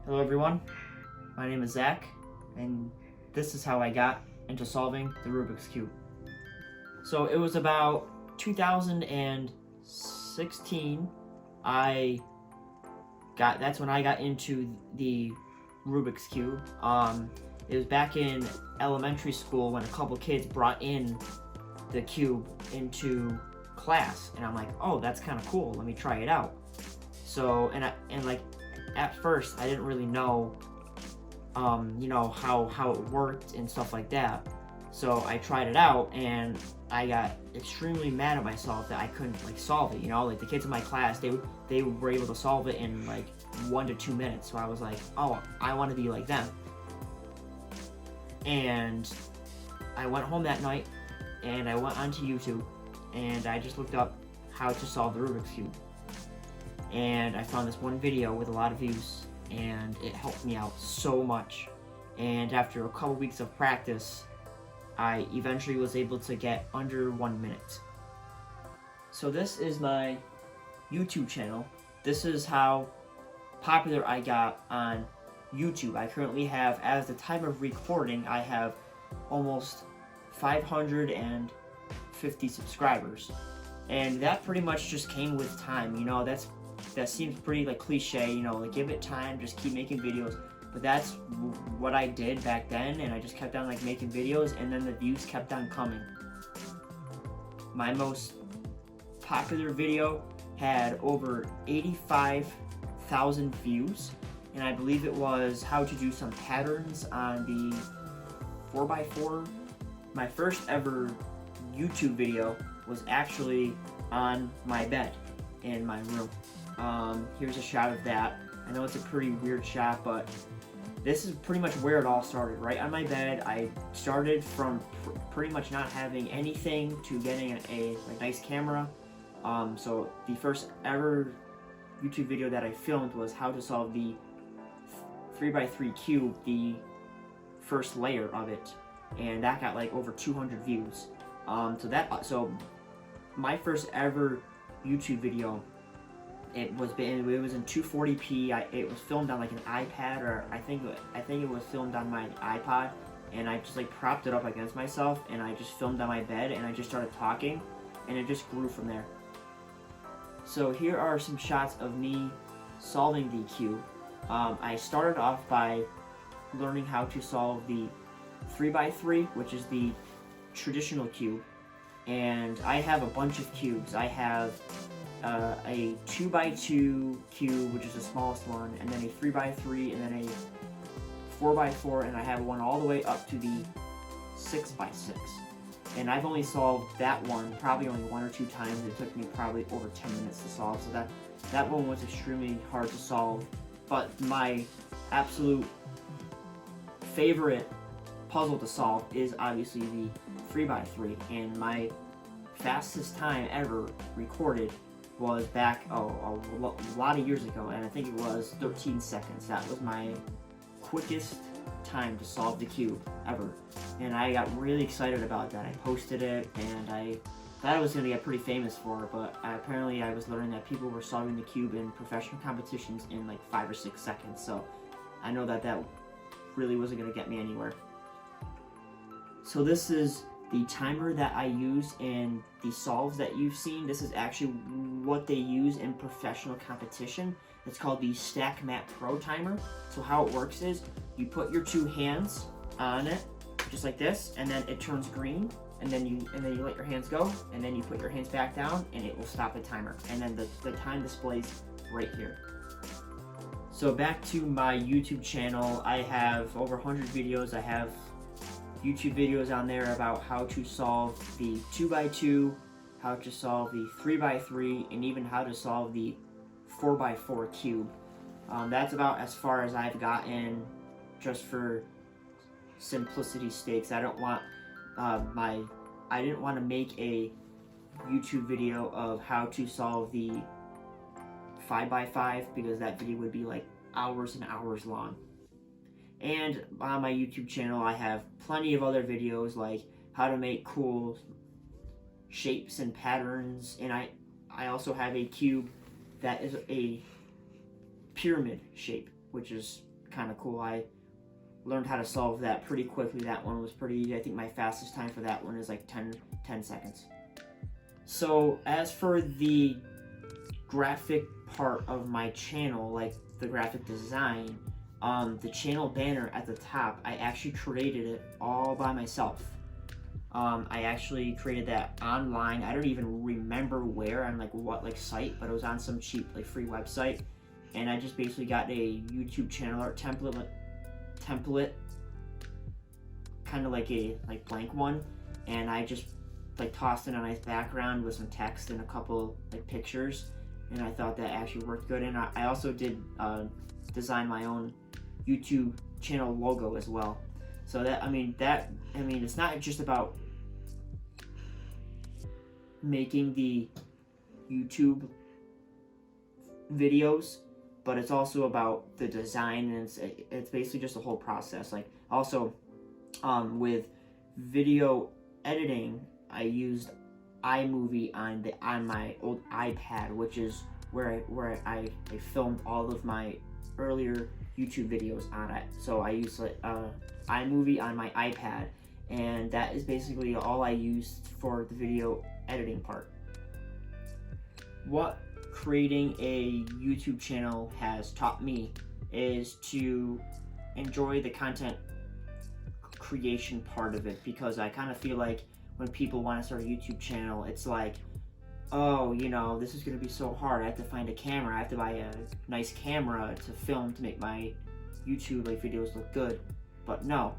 Hello everyone, my name is Zach, and this is how I got into solving the Rubik's Cube. So it was about 2016, that's when I got into the Rubik's Cube. It was back in elementary school when a couple kids brought in the cube into class, and I'm like, oh, that's kind of cool, let me try it out. So, at first I didn't really know how it worked and stuff like that. So I tried it out and I got extremely mad at myself that I couldn't solve it. Like the kids in my class, they were able to solve it in 1 to 2 minutes. So I was like, oh, I want to be like them. And I went home that night and I went onto YouTube and I just looked up how to solve the Rubik's Cube. And I found this one video with a lot of views and it helped me out so much. And after a couple weeks of practice, I eventually was able to get under 1 minute. So this is my YouTube channel. This is how popular I got on YouTube. I currently have, as the time of recording, I have almost 550 subscribers. And that pretty much just came with time. That seems pretty cliche, give it time, just keep making videos. But that's what I did back then, and I just kept on making videos, and then the views kept on coming. My most popular video had over 85,000 views, and I believe it was how to do some patterns on the 4x4. My first ever YouTube video was actually on my bed in my room. Here's a shot of that. I know it's a pretty weird shot, but this is pretty much where it all started. Right on my bed, I started from pretty much not having anything to getting a nice camera. So the first ever YouTube video that I filmed was how to solve the 3x3 cube, the first layer of it, and that got over 200 views. So my first ever YouTube video, it was in 240p. It was filmed on an iPad, or I think it was filmed on my iPod, and I just propped it up against myself, and I just filmed on my bed, and I just started talking, and it just grew from there. So here are some shots of me solving the cube. I started off by learning how to solve the 3x3, which is the traditional cube, and I have a bunch of cubes. I have a 2x2 cube, which is the smallest one, and then a 3x3, and then a 4x4, and I have one all the way up to the 6x6. And I've only solved that one probably only 1 or 2 times. It took me probably over 10 minutes to solve, so that one was extremely hard to solve. But my absolute favorite puzzle to solve is obviously the 3x3, and my fastest time ever recorded was back a lot of years ago, and I think it was 13 seconds. That was my quickest time to solve the cube ever, and I got really excited about that. I posted it, and I thought I was going to get pretty famous for it, but apparently I was learning that people were solving the cube in professional competitions in 5 or 6 seconds, so I know that really wasn't going to get me anywhere. So this is the timer that I use in the solves that you've seen. This is actually what they use in professional competition. It's called the Stack Mat Pro timer. So how it works is you put your 2 hands on it, just like this, and then it turns green, and then you let your hands go, and then you put your hands back down, and it will stop the timer. And then the time displays right here. So back to my YouTube channel, I have over 100 videos. I have YouTube videos on there about how to solve the 2x2, how to solve the 3x3, and even how to solve the 4x4 cube. That's about as far as I've gotten, just for simplicity's sakes. I didn't want to make a YouTube video of how to solve the 5x5 because that video would be hours and hours long. And on my YouTube channel, I have plenty of other videos like how to make cool shapes and patterns, and I also have a cube that is a pyramid shape, which is kind of cool. I learned how to solve that pretty quickly. That one was pretty easy. I think my fastest time for that one is like 10 seconds. So as for the graphic part of my channel, like the graphic design, the channel banner at the top, I actually created it all by myself. I actually created that online. I don't even remember where, on like what like site, but it was on some cheap like free website. And I just basically got a YouTube channel art template, kind of like a blank one, and I just like tossed in a nice background with some text and a couple like pictures, and I thought that actually worked good. And I also did design my own YouTube channel logo as well. So that I mean it's not just about making the YouTube videos, but it's also about the design, and it's basically just a whole process. Like also with video editing, I used iMovie on my old iPad, which is where I filmed all of my earlier YouTube videos on it. So I used iMovie on my iPad, and that is basically all I used for the video editing part. What creating a YouTube channel has taught me is to enjoy the content creation part of it, because I kind of feel like when people want to start a YouTube channel, it's like, oh, you know, this is going to be so hard. I have to find a camera. I have to buy a nice camera to film to make my YouTube videos look good. But no,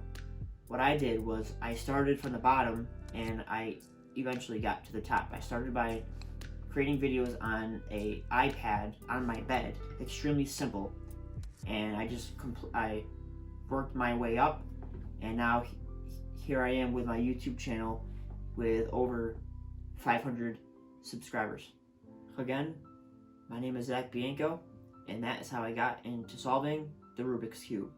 what I did was I started from the bottom and I eventually got to the top. I started by creating videos on a iPad on my bed, extremely simple, and I worked my way up, and now here I am with my YouTube channel with over 500 subscribers. Again, my name is Zach Bianco, and that is how I got into solving the Rubik's Cube.